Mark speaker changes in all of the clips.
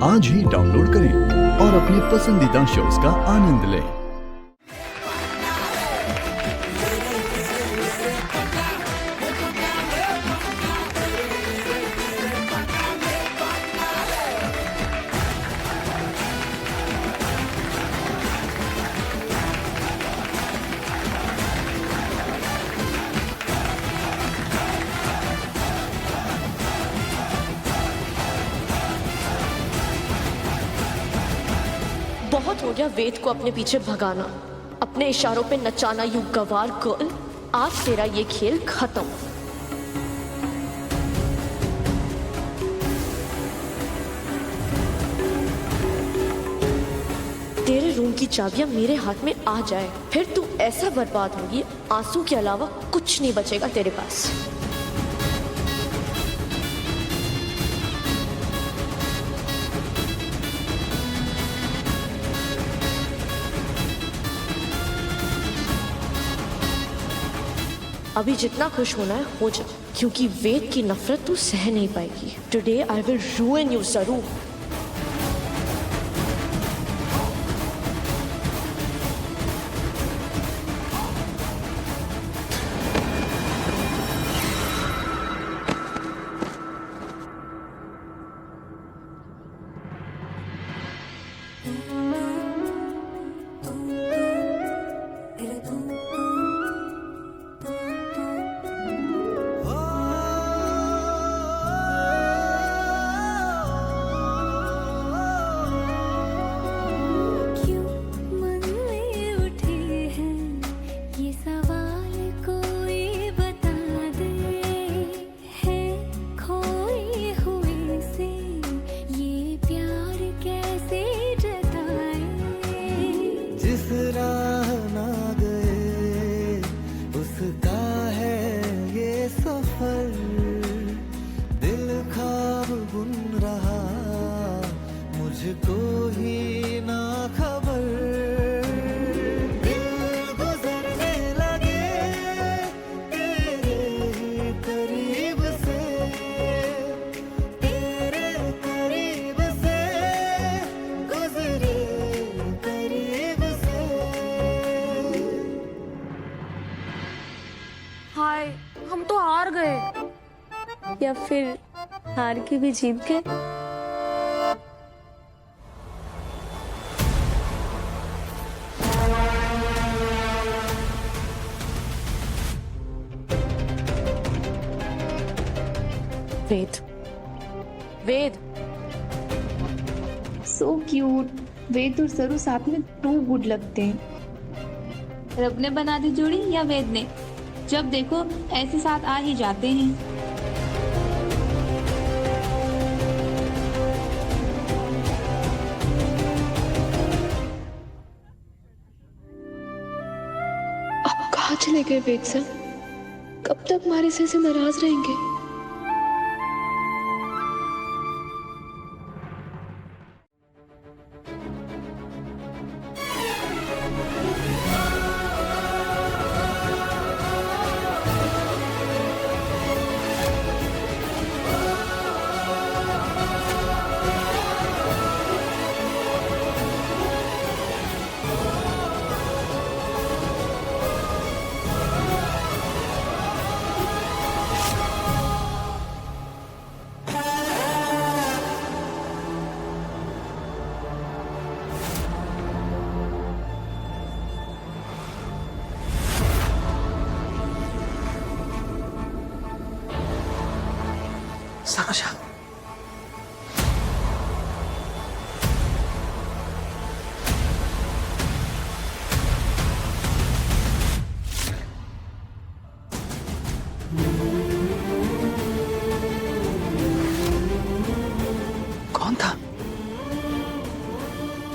Speaker 1: आज ही डाउनलोड करें और अपने पसंदीदा शोज का आनंद लें।
Speaker 2: बहुत हो गया वेद को अपने पीछे भगाना, अपने इशारों पे नचाना। यू गवार गर्ल, आज तेरा ये खेल खत्म। तेरे रूम की चाबियां मेरे हाथ में आ जाए, फिर तू ऐसा बर्बाद होगी, आंसू के अलावा कुछ नहीं बचेगा तेरे पास। अभी जितना खुश होना है हो जा, क्योंकि वेद की नफरत तू सह नहीं पाएगी। टुडे आई विल रूइन यू सरू।
Speaker 3: मुझको ही ना खबर, दिल गुजरने लगे तेरे ही करीब से, तेरे करीब से गुजरे करीब से।
Speaker 4: हाय, हम तो हार गए, या फिर हार के भी जीत गए।
Speaker 2: वेद, वेद,
Speaker 5: सो क्यूट। वेद और सरू साथ में टू गुड लगते हैं। रब ने बना दी जोड़ी या वेद ने? जब देखो ऐसे साथ आ ही जाते हैं।
Speaker 6: अब कहाँ चले गए वेद सर? कब तक हमारे से नाराज रहेंगे?
Speaker 3: सरोजा, कौन था?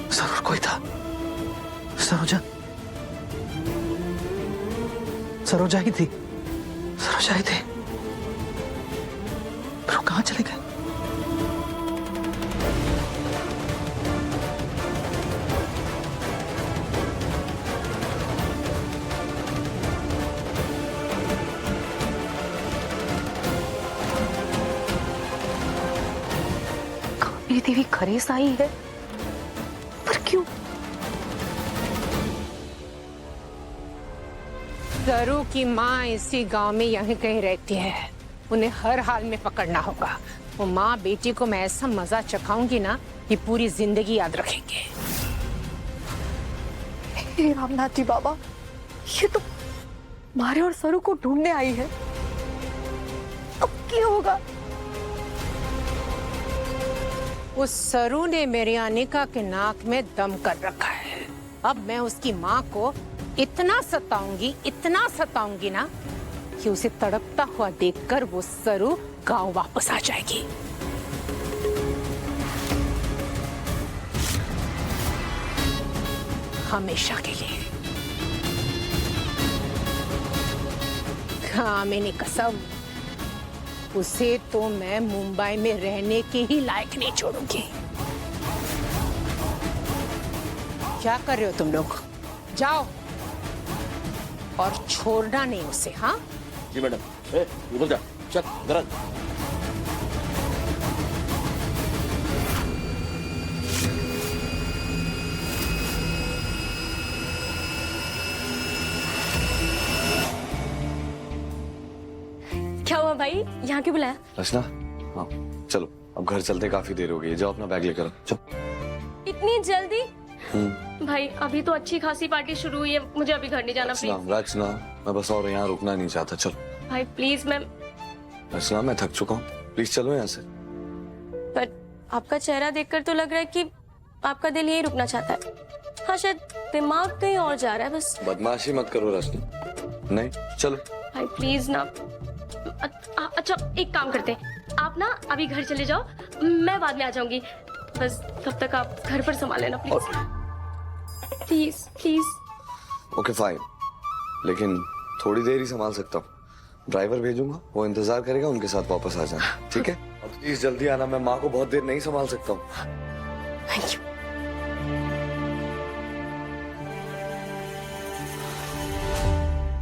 Speaker 3: जरूर कोई था। सरोजा, सरोजा ही थी, सरोजा ही थी। फिर वो कहाँ चले गए?
Speaker 4: देवी खरीस आई है, पर क्यों?
Speaker 7: सरू की माँ इसी गांव में यहीं कहीं रहती है, उन्हें हर हाल में पकड़ना होगा। वो माँ बेटी को मैं ऐसा मजा चखाऊंगी ना कि पूरी जिंदगी याद रखेंगे।
Speaker 4: हे रामनाथ जी बाबा, ये तो मारे और सरू को ढूंढने आई है। अब क्या होगा?
Speaker 7: उस सरू ने मेरी अनिका के नाक में दम कर रखा है। अब मैं उसकी माँ को इतना सताऊंगी ना कि उसे तड़पता हुआ देखकर वो सरू गांव वापस आ जाएगी। हमेशा के लिए। हाँ, मैंने कसम, उसे तो मैं मुंबई में रहने के ही लायक नहीं छोड़ूंगी। क्या कर रहे हो तुम लोग? जाओ और छोड़ना नहीं उसे। हाँ
Speaker 8: जी मैडम। बोल जा, चल दरअसल।
Speaker 4: क्या हुआ भाई, यहाँ क्यों बुलाया?
Speaker 9: रचना, हाँ चलो अब घर चलते, काफी देर हो गई है। जाओ अपना बैग लेकर आओ, चलो।
Speaker 4: इतनी जल्दी? भाई अभी तो अच्छी खासी पार्टी शुरू हुई है, मुझे अभी घर नहीं जाना।
Speaker 9: रचना, मैं बस और यहाँ रुकना नहीं चाहता। चलो
Speaker 4: भाई प्लीज। मैं
Speaker 9: रचना, मैं थक चुका हूँ, प्लीज चलो यहाँ से।
Speaker 4: पर आपका चेहरा देखकर तो लग रहा है कि आपका दिल यही रुकना चाहता है। हाँ, शायद दिमाग कहीं और जा रहा है बस।
Speaker 9: बदमाशी मत करो रचना, नहीं चलो।
Speaker 4: भाई प्लीज ना। अच्छा एक काम करते हैं, आप ना अभी घर चले जाओ, मैं बाद में आ जाऊंगी। बस तब तक आप घर पर संभाल लेना please. Please please.
Speaker 9: Okay fine, लेकिन थोड़ी देर ही संभाल सकता हूँ। ड्राइवर भेजूंगा, वो इंतजार करेगा, उनके साथ वापस आ जाना, ठीक है? और प्लीज जल्दी आना, मैं माँ को बहुत देर नहीं संभाल सकता हूँ।
Speaker 4: Thank you.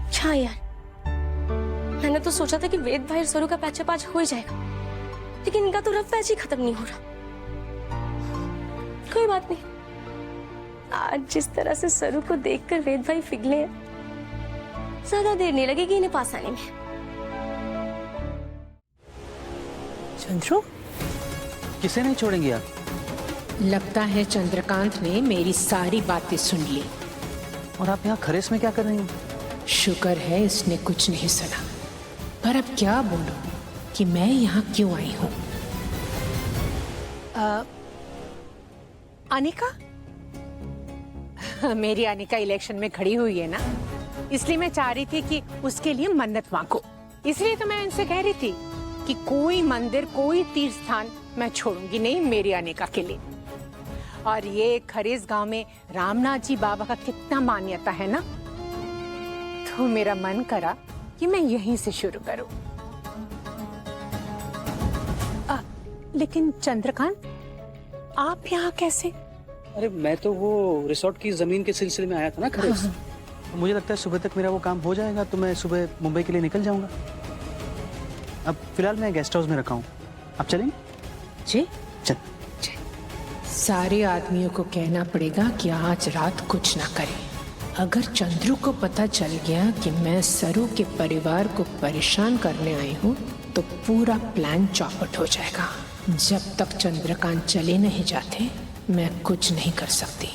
Speaker 4: अच्छा यार, मैंने तो सोचा था कि वेद भाई और सरू का पैचअप आज हो ही जाएगा, लेकिन इनका तो रफ पैच ही खत्म नहीं हो रहा। कोई बात नहीं, आज जिस तरह से सरू को देखकर वेद भाई पिघले हैं, ज्यादा देर नहीं लगेगी इन्हें पास आने में।
Speaker 7: चंद्रू,
Speaker 3: किसे नहीं छोड़ेंगे आप?
Speaker 7: लगता है चंद्रकांत ने मेरी सारी बातें सुन ली।
Speaker 3: और आप यहाँ खरेस में क्या कर रही हैं?
Speaker 7: शुक्र है इसने कुछ नहीं सुना, पर अब क्या बोलूं कि मैं यहाँ क्यों आई हूँ। अनिका, मेरी अनिका इलेक्शन में खड़ी हुई है ना, इसलिए मैं चाह रही थी कि उसके लिए मन्नत मांगो। इसलिए तो मैं इनसे कह रही थी कि कोई मंदिर, कोई तीर्थ स्थान मैं छोड़ूंगी नहीं मेरी अनिका के लिए। और ये खरीस गांव में रामनाथ जी बाबा का कितना मान्यता है ना, तो मेरा मन करा कि मैं यहीं से शुरू करूं। लेकिन चंद्रकांत, आप यहाँ कैसे?
Speaker 3: अरे मैं तो वो रिसोर्ट की जमीन के सिलसिले में आया था ना खरेस। मुझे लगता है सुबह तक मेरा वो काम हो जाएगा, तो मैं सुबह मुंबई के लिए निकल जाऊंगा। अब फिलहाल मैं गेस्ट हाउस में रखा हूँ, आप चलेंगे?
Speaker 7: जी
Speaker 3: चल।
Speaker 7: सारे आदमियों को कहना पड़ेगा कि आज रात कुछ ना करें। अगर चंद्रू को पता चल गया कि मैं सरू के परिवार को परेशान करने आई हूँ, तो पूरा प्लान चौपट हो जाएगा। जब तक चंद्रकांत चले नहीं जाते, मैं कुछ नहीं कर सकती।